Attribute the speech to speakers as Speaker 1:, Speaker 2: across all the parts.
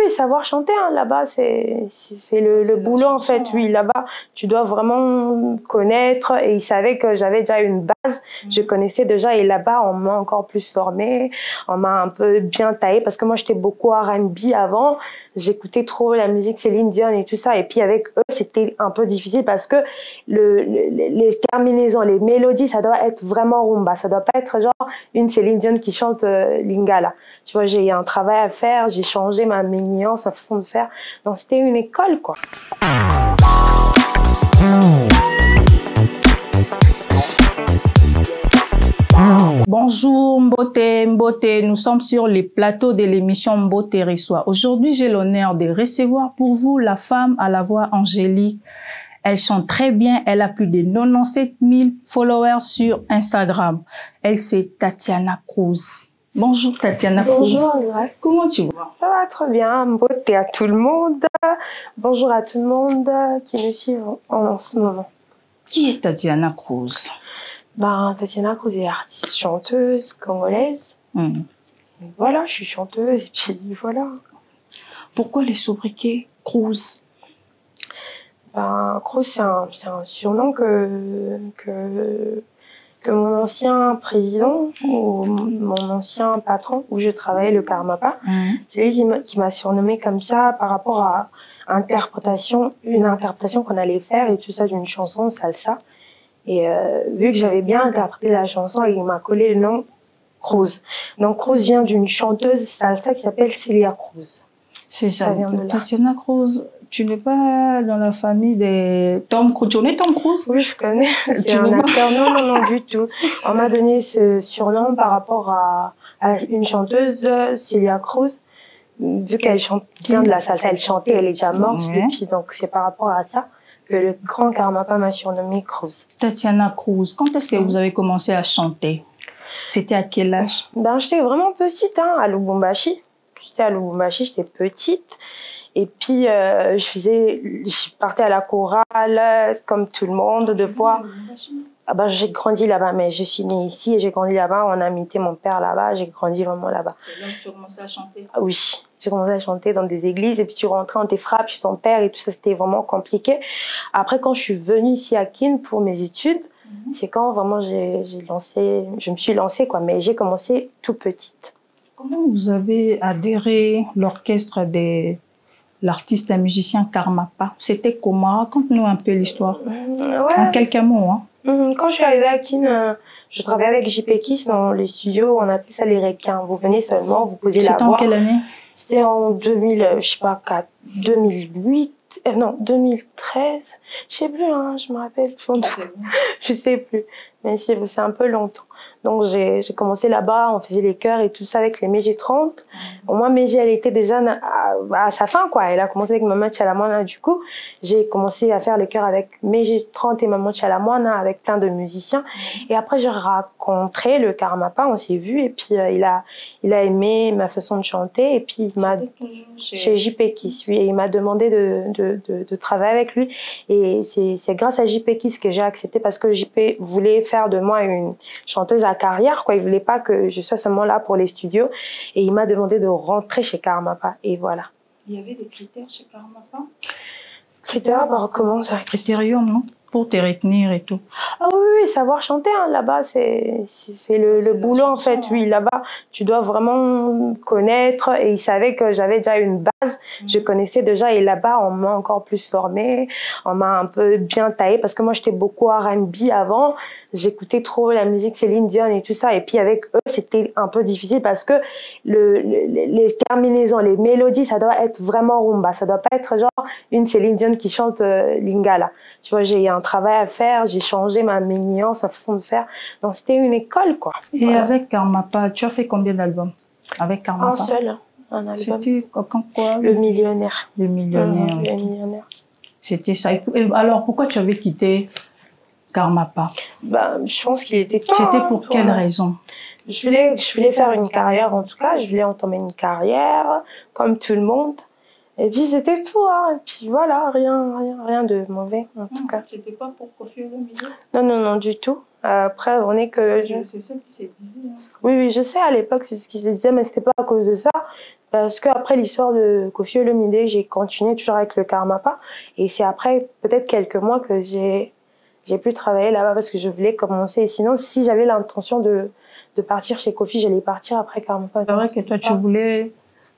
Speaker 1: oui, savoir chanter, hein, là-bas, c'est le boulot, en fait. Oui, là-bas, tu dois vraiment connaître. Et ils savaient que j'avais déjà une base. Je connaissais déjà. Et là-bas, on m'a encore plus formée. On m'a un peu bien taillée. Parce que moi, j'étais beaucoup R&B avant. J'écoutais trop la musique Céline Dion et tout ça. Et puis, avec eux, c'était un peu difficile parce que les terminaisons, les mélodies, ça doit être vraiment rumba. Ça doit pas être genre une Céline Dion qui chante Lingala. Tu vois, j'ai un travail à faire. J'ai changé ma nuance, ma façon de faire. Donc, c'était une école, quoi.
Speaker 2: Bonjour Mbote, nous sommes sur les plateaux de l'émission Mbote Reçoit. Aujourd'hui, j'ai l'honneur de recevoir pour vous la femme à la voix angélique. Elle chante très bien, elle a plus de 97 000 followers sur Instagram. Elle, c'est Tatiana Cruz. Bonjour Tatiana Cruz.
Speaker 1: Bonjour Grace.
Speaker 2: Comment tu vas?
Speaker 1: Ça va très bien, Mbote à tout le monde. Bonjour à tout le monde qui me suit en ce moment.
Speaker 2: Qui est Tatiana Cruz?
Speaker 1: Tatiana Cruz est artiste, chanteuse congolaise. Voilà, je suis chanteuse et puis voilà.
Speaker 2: Pourquoi les sobriquets Cruz?
Speaker 1: Cruz, c'est un surnom que mon ancien président ou mon ancien patron où je travaillais, le Karmapa, c'est lui qui m'a surnommé comme ça par rapport à une interprétation qu'on allait faire et tout ça d'une chanson salsa. Et vu que j'avais bien interprété la chanson, il m'a collé le nom Cruz. Donc Cruz vient d'une chanteuse salsa qui s'appelle Celia Cruz.
Speaker 2: C'est ça. Tatiana Cruz, tu n'es pas dans la famille des Tom Cruise. Tu connais Tom Cruise?
Speaker 1: Oui, je connais. C'est un acteur. Non, du tout. On m'a donné ce surnom par rapport à une chanteuse, Celia Cruz. Vu qu'elle chante bien de la salsa, elle chantait, elle est déjà morte depuis. Donc c'est par rapport à ça que le grand Karmapa m'a surnommé Cruz.
Speaker 2: Tatiana Cruz, quand est-ce que vous avez commencé à chanter? C'était à quel âge?
Speaker 1: J'étais vraiment petite, à Lubumbashi. J'étais à Lubumbashi, j'étais petite. Et puis, je partais à la chorale, comme tout le monde, deux fois. J'ai grandi là-bas, mais je suis née ici et j'ai grandi là-bas. On a imité mon père là-bas, j'ai grandi vraiment là-bas.
Speaker 2: C'est là que tu as commencé à chanter?
Speaker 1: Oui, j'ai commencé à chanter dans des églises et puis tu rentrais, on te frappe chez ton père et tout ça, c'était vraiment compliqué. Après, quand je suis venue ici à Kin pour mes études, c'est quand vraiment je me suis lancée, quoi, mais j'ai commencé tout petite.
Speaker 2: Comment vous avez adhéré l'orchestre de l'artiste et musicien Karmapa? C'était comment? Raconte-nous un peu l'histoire. En quelques mots,
Speaker 1: Quand je suis arrivée à Kin, je travaillais avec JP Kiss dans les studios, on appelait ça les requins. Vous venez seulement, vous posez la voix.
Speaker 2: C'était en quelle année?
Speaker 1: C'était en 2008, non, 2013. Je sais plus, je me rappelle plus. Je sais plus, mais c'est un peu longtemps. Donc j'ai commencé là-bas, on faisait les chœurs et tout ça avec les Méjé 30. Moi, Méjé, elle était déjà à sa fin, quoi. Elle a commencé avec Maman Tchalamouana, du coup. J'ai commencé à faire les chœurs avec Méjé 30 et Maman Tchalamouana, avec plein de musiciens. Et après, j'ai rencontré le Karmapa, on s'est vu, et puis il a aimé ma façon de chanter, et puis il m'a chez JP Kiss, et il m'a demandé de travailler avec lui. Et c'est grâce à JP Kiss que j'ai accepté, parce que JP voulait faire de moi une chanteuse à carrière, quoi. Il voulait pas que je sois seulement là pour les studios, et il m'a demandé de rentrer chez Karmapa, et voilà.
Speaker 2: Il y avait des critères chez Karmapa?
Speaker 1: Critères, comment ça?
Speaker 2: Critérium, non? Pour te retenir et tout.
Speaker 1: Ah oui, savoir chanter, là-bas, c'est le boulot, en fait. Oui, là-bas, tu dois vraiment connaître, et ils savaient que j'avais déjà une base. Je connaissais déjà, et là-bas, on m'a encore plus formée. On m'a un peu bien taillée, parce que moi, j'étais beaucoup R&B avant. J'écoutais trop la musique Céline Dion et tout ça. Et puis, avec eux, c'était un peu difficile, parce que les terminaisons, les mélodies, ça doit être vraiment rumba. Ça doit pas être genre une Céline Dion qui chante Lingala. Tu vois, j'ai un travail à faire, j'ai changé ma nuance, ma façon de faire. Donc, c'était une école, quoi.
Speaker 2: Et voilà. Avec Karmapa, tu as fait combien d'albums avec Karmapa?
Speaker 1: Un seul, un album.
Speaker 2: C'était quoi?
Speaker 1: Le Millionnaire.
Speaker 2: Le Millionnaire.
Speaker 1: Le Millionnaire.
Speaker 2: C'était ça. Et alors, pourquoi tu avais quitté Karmapa?
Speaker 1: Je pense qu'il était temps.
Speaker 2: C'était pour quelle raison?
Speaker 1: Je voulais faire une carrière, en tout cas. Je voulais entamer une carrière, comme tout le monde. Et puis c'était tout, Et puis voilà, rien de mauvais, en tout cas.
Speaker 2: C'était pas pour profiter le milieu?
Speaker 1: Non, du tout. Après, on est que...
Speaker 2: C'est ça qui s'est dit.
Speaker 1: Oui, je sais, à l'époque, c'est ce qui se disait, mais c'était pas à cause de ça. Parce qu'après l'histoire de Koffi Olomide, j'ai continué toujours avec le Karmapa. Et c'est après peut-être quelques mois que j'ai pu travailler là-bas parce que je voulais commencer. Et sinon, si j'avais l'intention de partir chez Koffi, j'allais partir après Karmapa.
Speaker 2: C'est vrai que toi, tu voulais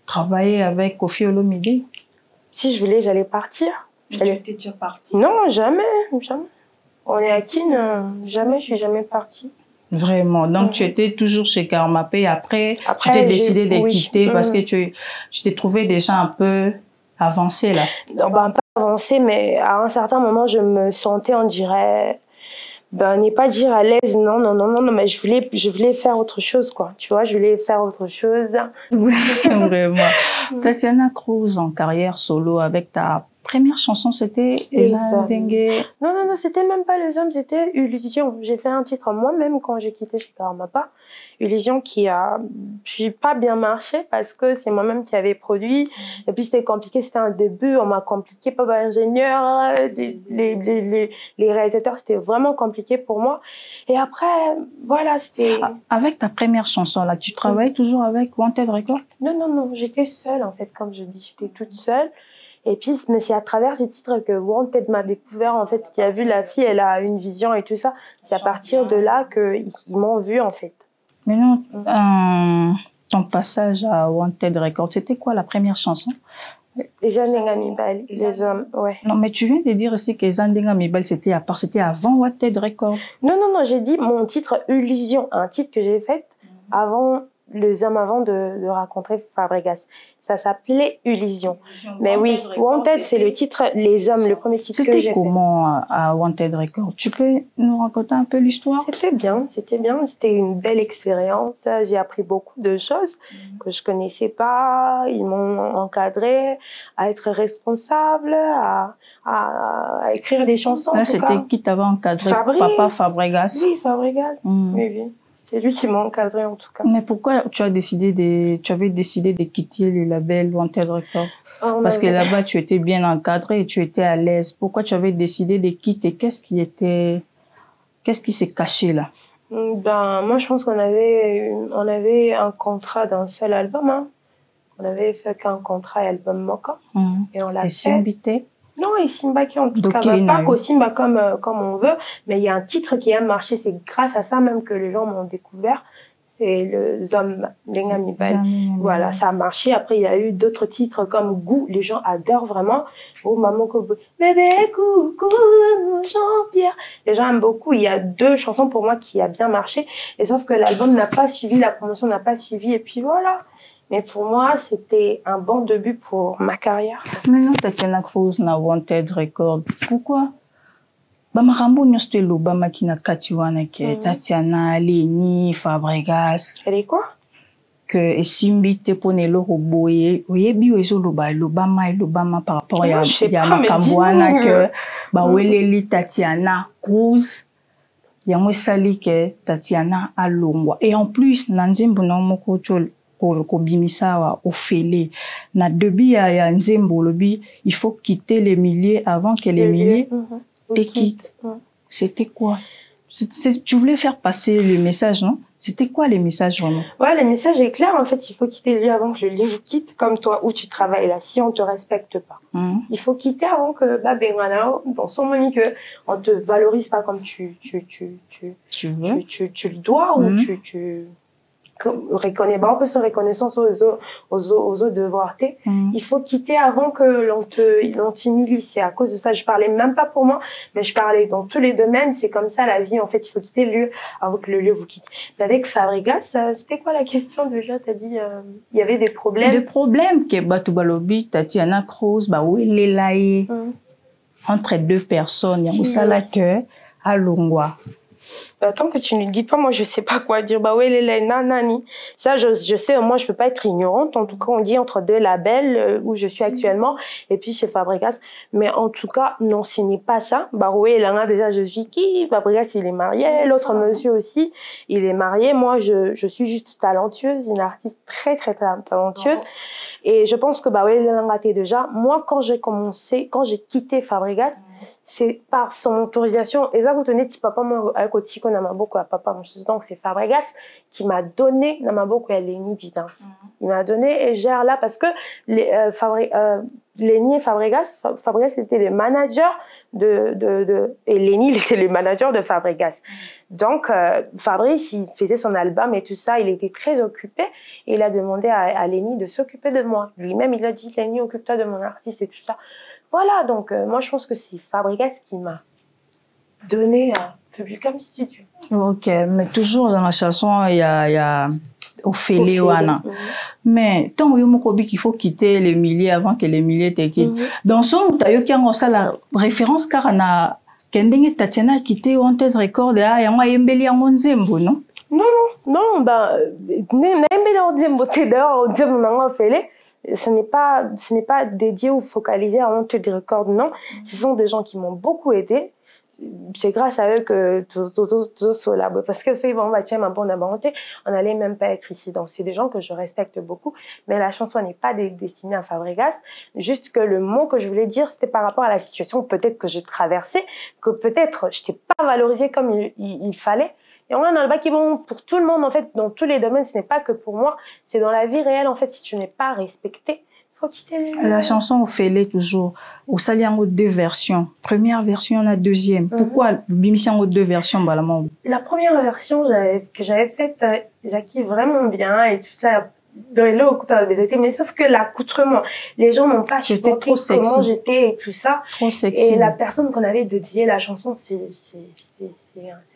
Speaker 2: travailler avec Koffi Olomide?
Speaker 1: Si je voulais, j'allais partir.
Speaker 2: Tu étais déjà partie?
Speaker 1: Non, jamais. On est à Kin, jamais, je suis jamais partie.
Speaker 2: Vraiment. Donc, tu étais toujours chez Karmapa et après tu t'es décidé de quitter parce que tu t'es trouvé déjà un peu avancé là.
Speaker 1: Non, pas avancé, mais à un certain moment, je me sentais, on dirait, n'est pas dire à l'aise, non, mais je voulais faire autre chose, quoi. Tu vois, je voulais faire autre chose.
Speaker 2: Oui, vraiment. Tatiana Cruz en carrière solo avec ta première chanson, c'était Eza Dengue.
Speaker 1: Non, c'était même pas Les Hommes, c'était Illusion. J'ai fait un titre moi-même quand j'ai quitté chez Karmapa. Illusion qui a pas bien marché parce que c'est moi-même qui avais produit. Et puis c'était compliqué, c'était un début, on m'a compliqué, pas ingénieur, les réalisateurs, c'était vraiment compliqué pour moi. Et après, voilà, c'était...
Speaker 2: Avec ta première chanson là, tu travailles toujours avec Wanted Records?
Speaker 1: Non, j'étais seule en fait, comme je dis, j'étais toute seule. Et puis, mais c'est à travers ces titres que Wanted m'a découvert, en fait, qui a vu la fille, elle a une vision et tout ça. C'est à partir de là qu'ils m'ont vu, en fait.
Speaker 2: Mais non, ton passage à Wanted Records, c'était quoi la première chanson?
Speaker 1: Les Andenga Mibal, les hommes, ouais.
Speaker 2: Non, mais tu viens de dire aussi que les Andenga Mibal, c'était avant Wanted Records.
Speaker 1: Non, j'ai dit mon titre Illusion, un titre que j'ai fait avant les hommes, avant de rencontrer Fabregas. Ça s'appelait Illusion. Mais oui, Wanted, c'est le titre Les Hommes, le premier titre que j'ai fait.
Speaker 2: C'était comment à Wanted Records? Tu peux nous raconter un peu l'histoire?
Speaker 1: C'était bien. C'était une belle expérience. J'ai appris beaucoup de choses que je connaissais pas. Ils m'ont encadré à être responsable, à écrire des chansons.
Speaker 2: Là, c'était qui t'avait encadré? Papa Fabregas?
Speaker 1: Oui, Fabregas. Oui. C'est lui qui m'a encadré en tout cas.
Speaker 2: Mais pourquoi tu avais décidé de quitter le label Wanted Records? Parce que là-bas, tu étais bien encadré et tu étais à l'aise. Pourquoi tu avais décidé de quitter? Qu'est-ce qui s'est caché là?
Speaker 1: Moi, je pense qu'on avait un contrat d'un seul album. Hein. On avait fait qu'un contrat et album Moka. Et on l'a fait. Non, et Simba qui en tout cas pas qu'au Simba comme on veut, mais il y a un titre qui a marché, c'est grâce à ça même que les gens m'ont découvert, c'est les hommes Denga Mibal. Voilà, ça a marché. Après il y a eu d'autres titres comme Goût, les gens adorent vraiment. Oh maman Kobo, bébé coucou Jean-Pierre. Les gens aiment beaucoup. Il y a 2 chansons pour moi qui a bien marché, et sauf que l'album n'a pas suivi, la promotion n'a pas suivi, et puis voilà. Mais pour moi, c'était un bon début pour ma carrière.
Speaker 2: Maintenant, Tatiana Cruz na Wanted Records. Pourquoi? Bamarambo nyoste lobama kina katiwana ke Tatiana, Leni, Fabregas.
Speaker 1: Elle est quoi?
Speaker 2: Que esimbi te pone lo roboye. Oyebi oyezo lobama par rapport à Makambouana que weleli Tatiana Cruz. Yango sali ke Tatiana alongwa. Et en plus, nanzimbu na moko chol. Kobimisa Ophélie. Na début ya nzembo lobi, il faut quitter les milliers avant que les milliers te quittent. C'était quoi? Tu voulais faire passer le message, non? C'était quoi les messages vraiment?
Speaker 1: Ouais, le message est clair. En fait, il faut quitter le lieu avant que le lieu vous quitte, comme toi où tu travailles là. Si on te respecte pas, il faut quitter avant que dans son moni que on te valorise pas comme tu le dois ou tu reconnaît pas, on peut se reconnaissance aux autres devoirs. Il faut quitter avant que l'on t'humilie. C'est à cause de ça. Je parlais même pas pour moi, mais je parlais dans tous les domaines. C'est comme ça la vie. En fait, il faut quitter le lieu avant que le lieu vous quitte. Mais avec Fabregas, c'était quoi la question déjà? T'as dit, il y avait des problèmes.
Speaker 2: Des problèmes que Batubalobi, Tatiana Cruz, Lelaye, entre 2 personnes. Il y a ça là que à Longwa.
Speaker 1: Tant que tu ne dis pas, moi je sais pas quoi dire. Nanani. Ça, je sais, moi je peux pas être ignorante. En tout cas, on dit entre 2 labels où je suis actuellement et puis chez Fabregas. Mais en tout cas, non, ce n'est pas ça. Là, déjà, je suis qui? Fabregas, il est marié. L'autre monsieur aussi, il est marié. Moi, je suis juste talentueuse, une artiste très, très talentueuse. Et je pense que, déjà, moi, quand j'ai quitté Fabregas, c'est par son autorisation. Et ça, vous tenez, papa, moi, avec Otiko na maboko ya papa mosusu. Donc c'est Fabregas qui m'a donné na maboko ya Lenny Bidance. Il m'a donné et gère là parce que Lenny et Fabregas était le manager et Lenny il était le manager de Fabregas. Donc Fabrice il faisait son album et tout ça, il était très occupé et il a demandé à Lenny de s'occuper de moi. Lui-même il a dit Lenny occupe-toi de mon artiste et tout ça. Voilà, donc moi je pense que c'est Fabregas qui m'a donné Publicum Studio.
Speaker 2: Ok, mais toujours dans la chanson, il y a Ophélie Wana. Mais tant qu'il faut quitter les milliers avant que les milliers te quittent. Dans son tu as eu la référence car on a Kendenge Tatiana quitté Wanted Record et a Yembeli en Monzembo, non?
Speaker 1: Non, bah, Yembeli en Monzembo, d'ailleurs, on Ophélie. Ce n'est pas dédié ou focalisé à Wanted Record, non. Ce sont des gens qui m'ont beaucoup aidé. C'est grâce à eux que tout soit là. Parce que si on va tiens ma bonne volonté, on n'allait même pas être ici. Donc c'est des gens que je respecte beaucoup. Mais la chanson n'est pas destinée à Fabregas. Juste que le mot que je voulais dire, c'était par rapport à la situation peut-être que j'ai traversée, que peut-être je n'étais pas valorisée comme il fallait. Et on est dans le bas qui vont pour tout le monde, en fait, dans tous les domaines, ce n'est pas que pour moi, c'est dans la vie réelle, en fait, si tu n'es pas respecté, il faut quitter
Speaker 2: la chanson Ophélie, toujours, au Sali en deux versions. Première version, la deuxième. Pourquoi Bimisi en deux versions, Balamon?
Speaker 1: La première version que j'avais faite, Zaki, vraiment bien, et tout ça, mais sauf que l'accoutrement, les gens n'ont pas supporté comment j'étais et tout ça.
Speaker 2: Trop sexy.
Speaker 1: Et la personne qu'on avait dédié la chanson, c'est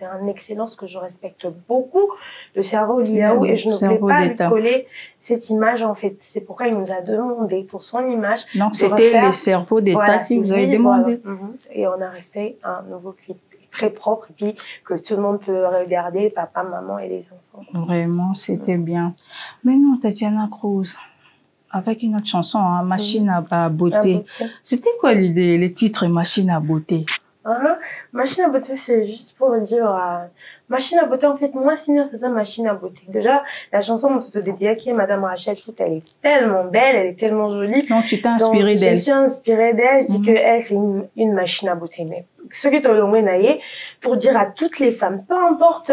Speaker 1: un excellence que je respecte beaucoup, le cerveau Liaou, et je ne voulais pas lui coller cette image en fait. C'est pourquoi il nous a demandé pour son image.
Speaker 2: Donc c'était le cerveau d'État qui vous avait demandé.
Speaker 1: Voilà. Et on a refait un nouveau clip très propre et puis que tout le monde peut regarder, papa, maman et les enfants.
Speaker 2: Vraiment, c'était bien. Mais non, Tatiana Cruz, avec une autre chanson, hein, Machine à beauté. C'était quoi l'idée, le titre Machine à beauté?
Speaker 1: Machine à beauté, c'est juste pour dire machine à beauté. En fait, moi, sinon, c'est ça, machine à beauté. Déjà, la chanson, on se dédiée qui est Madame Rachel Foot, elle est tellement belle, elle est tellement jolie.
Speaker 2: Donc, tu t'es inspirée d'elle.
Speaker 1: Je suis inspirée d'elle. Je dis qu'elle, c'est une machine à beauté. Mais ce qui est au long pour dire à toutes les femmes, peu importe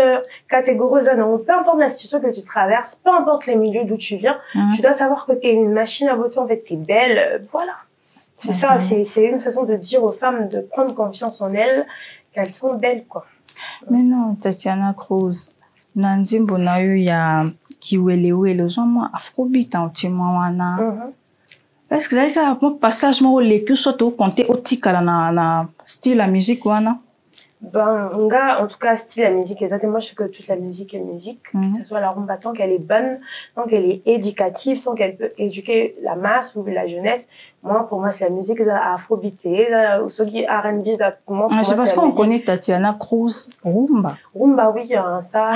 Speaker 1: catégorie, peu importe la situation que tu traverses, peu importe les milieux d'où tu viens, tu dois savoir que tu es une machine à beauté. En fait, tu es belle. Voilà. C'est ça, c'est une façon de dire aux femmes de prendre confiance en elles, qu'elles sont belles, quoi.
Speaker 2: Mais non, Tatiana Cruz, Nanzimbo na eu ya kiwelewele, genre afrobeat en wana. Est-ce que ça a un passage moi les que soit au compter au tika na style la musique wana?
Speaker 1: Ben, en tout cas, style la musique, exactement. Moi, je sais que toute la musique est musique, que ce soit la rumba, tant qu'elle est bonne, tant qu'elle est éducative, tant qu'elle peut éduquer la masse ou la jeunesse. Moi, pour moi, c'est la musique afrobeatée, ou ce qui est R&B, pour moi,
Speaker 2: c'est parce qu'on connaît Tatiana Cruz, rumba.
Speaker 1: Rumba, oui, ça.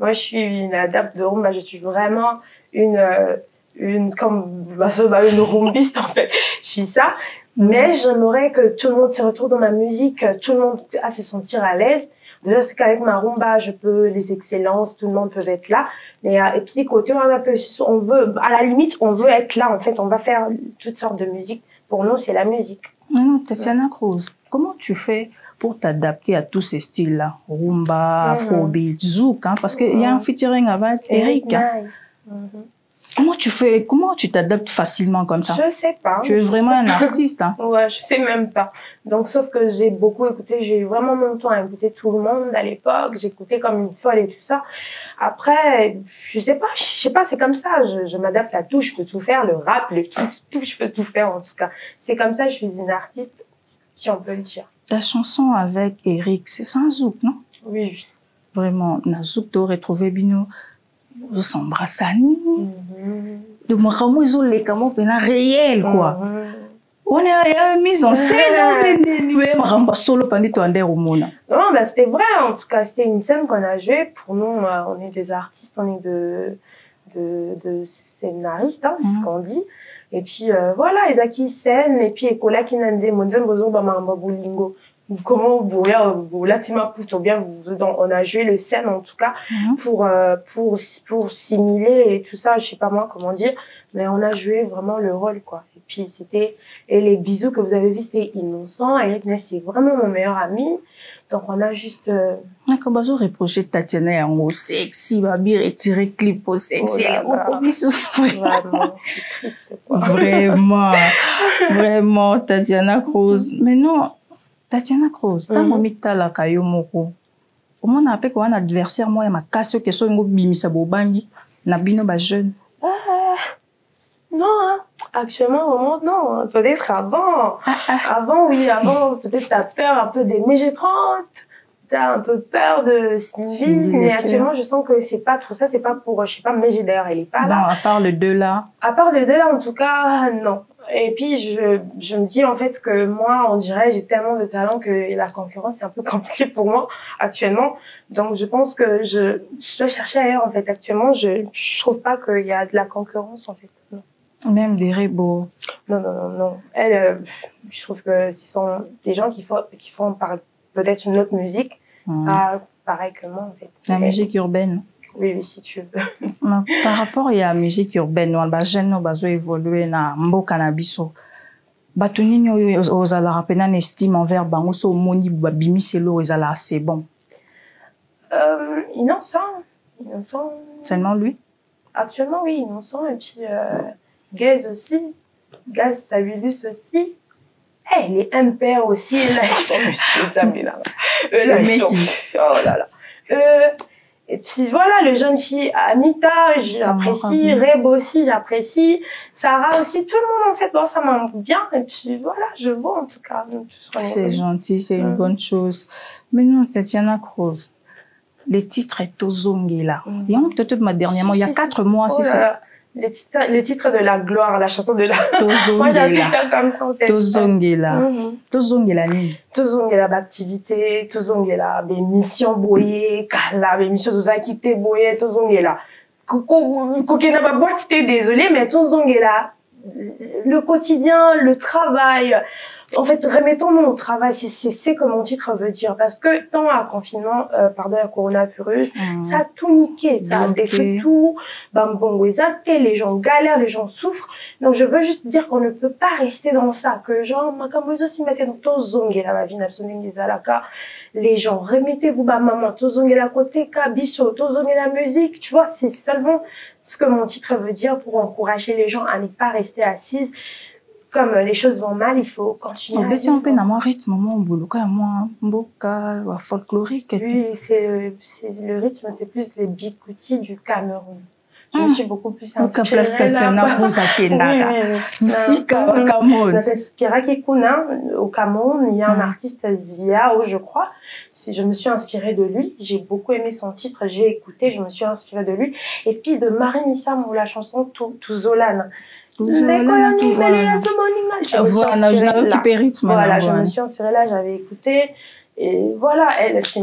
Speaker 1: Moi, je suis une adepte de rumba. Je suis vraiment une rumbiste, en fait. Je suis ça. Mais j'aimerais que tout le monde se retrouve dans ma musique, tout le monde à se sentir à l'aise. Déjà, c'est qu'avec ma rumba, je peux, les excellences, tout le monde peut être là. Mais, et puis, côté, on veut, à la limite, on veut être là, en fait. On va faire toutes sortes de musique. Pour nous, c'est la musique.
Speaker 2: Non, Tatiana Cruz, comment tu fais pour t'adapter à tous ces styles-là? Rumba, afrobeat, zouk, hein, parce qu'il y a un featuring avec Eric. Comment tu fais, comment tu t'adaptes facilement comme ça?
Speaker 1: Je sais pas.
Speaker 2: Tu es vraiment un artiste, hein?
Speaker 1: Ouais, je sais même pas. Donc, sauf que j'ai beaucoup écouté, j'ai eu vraiment mon temps à écouter tout le monde à l'époque. J'écoutais comme une folle et tout ça. Après, je sais pas, c'est comme ça. Je m'adapte à tout, je peux tout faire, le rap, le tout, je peux tout faire en tout cas. C'est comme ça, je suis une artiste, si on peut le dire.
Speaker 2: Ta chanson avec Eric, c'est sans zouk, non?
Speaker 1: Oui.
Speaker 2: Vraiment, na zouk, tu aurais trouvé Bino. Vous s'embrassani. De moi, comment ils ont les camons réel, quoi. On est mis en scène, solo pendant au monde.
Speaker 1: Non, bah, c'était vrai, en tout cas, c'était une scène qu'on a jouée. Pour nous, on est des artistes, on est de scénaristes, hein, c'est ce qu'on dit. Et puis, voilà, ils acquis scène, et puis, Ekola qui n'a pas de comment on a joué le scène en tout cas pour simuler et tout ça, je sais pas moi comment dire, mais on a joué vraiment le rôle quoi. Et puis c'était, et les bisous que vous avez vus, c'était innocent. Eric Ness, c'est vraiment mon meilleur ami. Donc, on a juste...
Speaker 2: Quand je reproche Tatiana en sexy, babi retirer clip au sexy,
Speaker 1: vraiment, c'est triste, quoi.
Speaker 2: Vraiment, Tatiana Cruz. Mais non, Tatiana Cruz, tant que tu la kayo moko, au moins, on a fait un adversaire, moi, ma casse, que soit un bimisa bobangi, na bino ba jeune.
Speaker 1: Non, hein. Actuellement, au moment, non. Peut-être avant. Avant, oui, avant, peut-être t'as peur un peu des MG30. T'as un peu peur de Sylvie. Mais actuellement, je sens que c'est pas pour ça, c'est pas pour, je sais pas, MG d'ailleurs, elle est pas là.
Speaker 2: Non, à part le 2 là.
Speaker 1: À part le 2 là, en tout cas, non. Et puis, je me dis en fait que moi, on dirait, j'ai tellement de talent que la concurrence, c'est un peu compliqué pour moi actuellement. Donc, je pense que je dois chercher ailleurs en fait. Actuellement, je trouve pas qu'il y a de la concurrence en fait. Non.
Speaker 2: Même des rebos.
Speaker 1: Non. Elle, je trouve que ce sont des gens qui font peut-être une autre musique, pas pareil que moi en fait.
Speaker 2: La musique urbaine.
Speaker 1: Oui, si tu veux.
Speaker 2: Par rapport à la musique urbaine, les jeunes ont évolué dans mboka na biso. Bato nini ozala pena n'estime envers bango so moni babimisi lo ezala c'est bon.
Speaker 1: Innocent.
Speaker 2: Seulement lui?
Speaker 1: Actuellement oui, innocent et puis Gaz aussi, Gaz Fabulous aussi. Hey, les impairs aussi là, ils sont oh là là. Et puis voilà, les jeunes filles, Anita, j'apprécie, Reb aussi, j'apprécie, Sarah aussi, tout le monde en fait, bon, ça m'a bien, et puis voilà, je vois en tout cas.
Speaker 2: C'est gentil, c'est une bonne chose. Mais non, Tatiana Cruz, les titres est Tozongela. Et on peut-être dernièrement, il y a 4 mois, c'est ça.
Speaker 1: Le titre de la gloire, la chanson de la...
Speaker 2: Tozongela.
Speaker 1: Moi, j'appelle ça comme ça, en fait.
Speaker 2: Tozongela. Tozongela, ni.
Speaker 1: Tozongela d'activité, Tozongela, bémission boyé, kala, bémission d'ozakité boyé, Tozongela. Kokena ba boîte, désolé, mais Tozongela, le quotidien, le travail, en fait, remettons-nous au travail, c'est ce que mon titre veut dire. Parce que tant à confinement, pardon, à coronavirus, ça a tout niqué, ça a détruit tout. Les gens galèrent, les gens souffrent. Donc, je veux juste dire qu'on ne peut pas rester dans ça. Que genre, les gens, remettez-vous, maman, tozongela côté, kabiso, tozongela musique. Tu vois, c'est seulement ce que mon titre veut dire pour encourager les gens à ne pas rester assises. Comme les choses vont mal, il faut continuer.
Speaker 2: On peut avoir un rythme, un folklorique.
Speaker 1: Oui, c'est le rythme, c'est plus les bikoutis du Cameroun. Je me suis beaucoup plus inspirée au Cameroun. Il y a un artiste, Ziao, je crois. Je me suis inspirée de lui. J'ai beaucoup aimé son titre. J'ai écouté, je me suis inspirée de lui. Et puis de Marie Nissam, la chanson Touzolan. Voilà, je me suis inspirée là, j'avais écouté. Et voilà, elle, c'est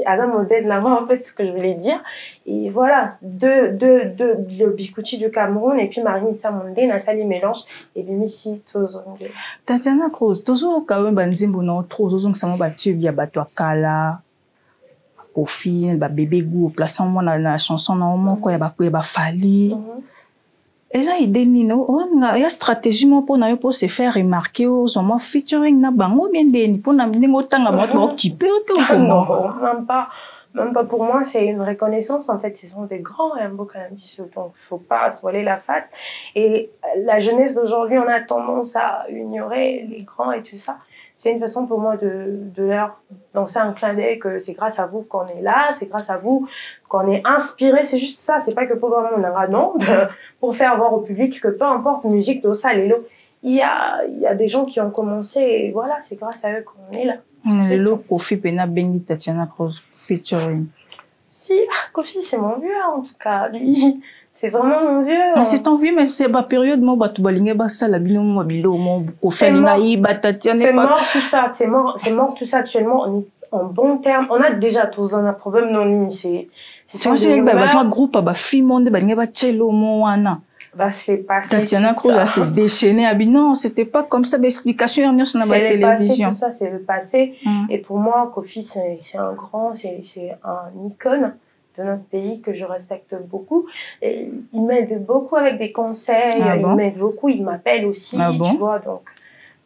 Speaker 1: Adam modèle là-bas, en fait, ce que je voulais dire. Et voilà, le Bikouti du Cameroun, et puis Marine Samonde, Nassali mélange, et Bimissi Tozonge.
Speaker 2: Tatiana Cruz, Tozo, quand même, Banzimbo, non, trop, Tozo, ça m'a battu, il y a Bato Kala, Kofi, bébé goût, plaçant moi dans la chanson, non, quoi, il y a Fali. Et ça, il y a une stratégie pour se faire remarquer aux hommes featuring na bango bien deni pour na bingo tanga mot occupé au
Speaker 1: non, même pas pour moi, c'est une reconnaissance en fait, ce sont des grands et un beau cannabis, donc faut pas se voiler la face. Et la jeunesse d'aujourd'hui, on a tendance à ignorer les grands et tout ça. C'est une façon pour moi de leur lancer un clin d'œil que c'est grâce à vous qu'on est là, c'est grâce à vous qu'on est inspiré, c'est juste ça, c'est pas que pour vraiment on a non, pour faire voir au public que peu importe musique, tout ça, il y a des gens qui ont commencé et voilà, c'est grâce à eux qu'on est là.
Speaker 2: Le Kofi Pena Bengi Tatiana Cruz featuring.
Speaker 1: Si, Kofi c'est mon vieux en tout cas, lui. C'est vraiment mon vieux.
Speaker 2: C'est ton vieux, mais c'est ma période, moi, c'est
Speaker 1: mort tout ça, c'est mort tout ça actuellement. On est en bon terme. On a déjà tous un problème non initié.
Speaker 2: C'est un groupe, c'est passé. Tatiana Cruz s'est déchaînée. Non, c'était pas comme ça. L'explication est sur la télévision.
Speaker 1: Tout ça, c'est le passé. Et pour moi, Kofi, c'est un grand, c'est un icône de notre pays que je respecte beaucoup. Et il m'aide beaucoup avec des conseils, il m'aide beaucoup, il m'appelle aussi, tu vois. Donc,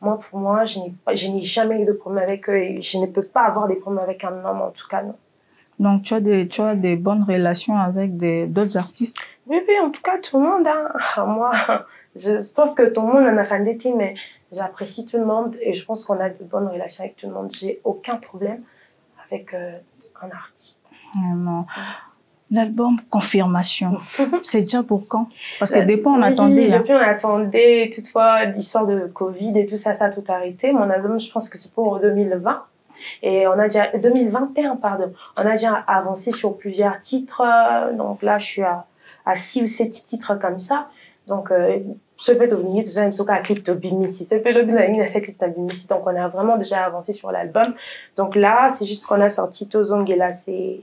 Speaker 1: moi, pour moi, je n'ai jamais eu de problème avec eux et je ne peux pas avoir des problèmes avec un homme, en tout cas, non.
Speaker 2: Donc, tu as des bonnes relations avec d'autres artistes?
Speaker 1: Oui, en tout cas, tout le monde. Hein. Moi, je trouve que tout le monde en a fan d'été, mais j'apprécie tout le monde et je pense qu'on a de bonnes relations avec tout le monde. J'ai aucun problème avec un artiste.
Speaker 2: Non. L'album Confirmation, c'est déjà pour quand? Parce que depuis on attendait.
Speaker 1: Depuis on attendait, toutefois l'histoire de Covid et tout ça, ça a tout arrêté. Mon album, je pense que c'est pour 2020. Et on a déjà 2021, pardon. On a déjà avancé sur plusieurs titres. Donc là, je suis à 6 ou 7 titres comme ça. Donc ce peut devenir tout ça, même si on clip de Bimisi, ce peut devenir cette clip de Bimisi. Donc on a vraiment déjà avancé sur l'album. Donc là, c'est juste qu'on a sorti Tozong et là c'est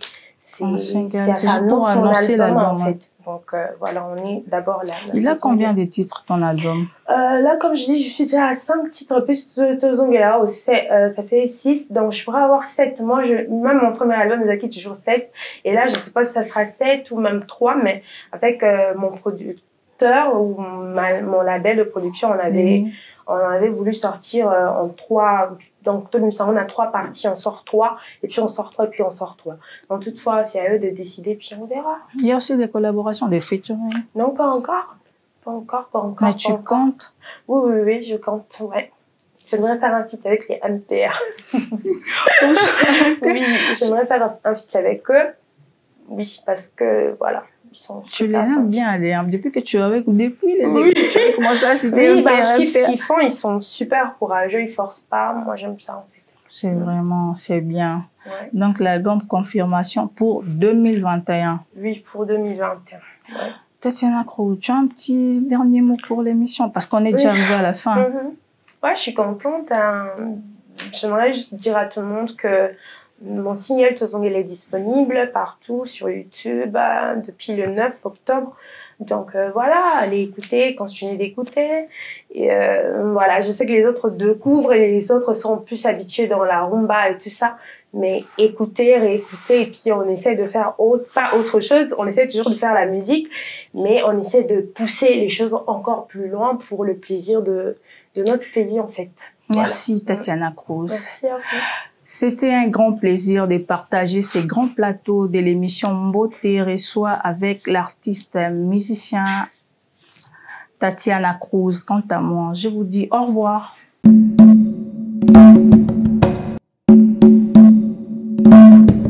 Speaker 2: pour annoncer l'album en fait.
Speaker 1: Donc voilà, on est d'abord là.
Speaker 2: Il a combien de titres ton album?
Speaker 1: Là, comme je dis, je suis déjà à 5 titres plus Tozong et là, ça fait 6. Donc je pourrais avoir 7. Moi, même mon premier album, Zaki, toujours 7. Et là, je sais pas si ça sera 7 ou même 3, mais avec mon producteur ou mon label de production, on avait voulu sortir en 3. Donc, on a 3 parties, on sort 3, et puis on sort 3, et puis on sort 3. Donc, toutefois, c'est à eux de décider, puis on verra.
Speaker 2: Il y a aussi des collaborations, des featuring?
Speaker 1: Non, pas encore. Pas encore.
Speaker 2: Mais tu comptes?
Speaker 1: Oui, je compte, ouais. J'aimerais faire un feat avec les MPR. Oui, j'aimerais faire un feat avec eux. Oui, parce que, voilà.
Speaker 2: Tu les aimes bien, Léa. Depuis que tu es avec, depuis tu as commencé à citer.
Speaker 1: Oui, je kiffe ce qu'ils font. Ils sont super courageux, ils forcent pas. Moi, j'aime ça, en fait.
Speaker 2: C'est bien.
Speaker 1: Ouais.
Speaker 2: Donc, l'album Confirmation pour 2021.
Speaker 1: Oui, pour 2021. Ouais.
Speaker 2: Tatiana Cruz, tu as un petit dernier mot pour l'émission? Parce qu'on est déjà arrivé à la fin.
Speaker 1: Ouais, je suis contente. J'aimerais juste dire à tout le monde que mon single Tozong est disponible partout sur YouTube depuis le 9 octobre. Donc voilà, allez écouter, continuez d'écouter. Et voilà, je sais que les autres découvrent et les autres sont plus habitués dans la rumba et tout ça. Mais écoutez, réécoutez, et puis on essaie de faire pas autre chose. On essaie toujours de faire la musique, mais on essaie de pousser les choses encore plus loin pour le plaisir de notre pays en fait.
Speaker 2: Merci voilà. Tatiana Cruz.
Speaker 1: Merci à vous.
Speaker 2: C'était un grand plaisir de partager ces grands plateaux de l'émission Mbote Reçoit avec l'artiste musicien Tatiana Cruz. Quant à moi, je vous dis au revoir.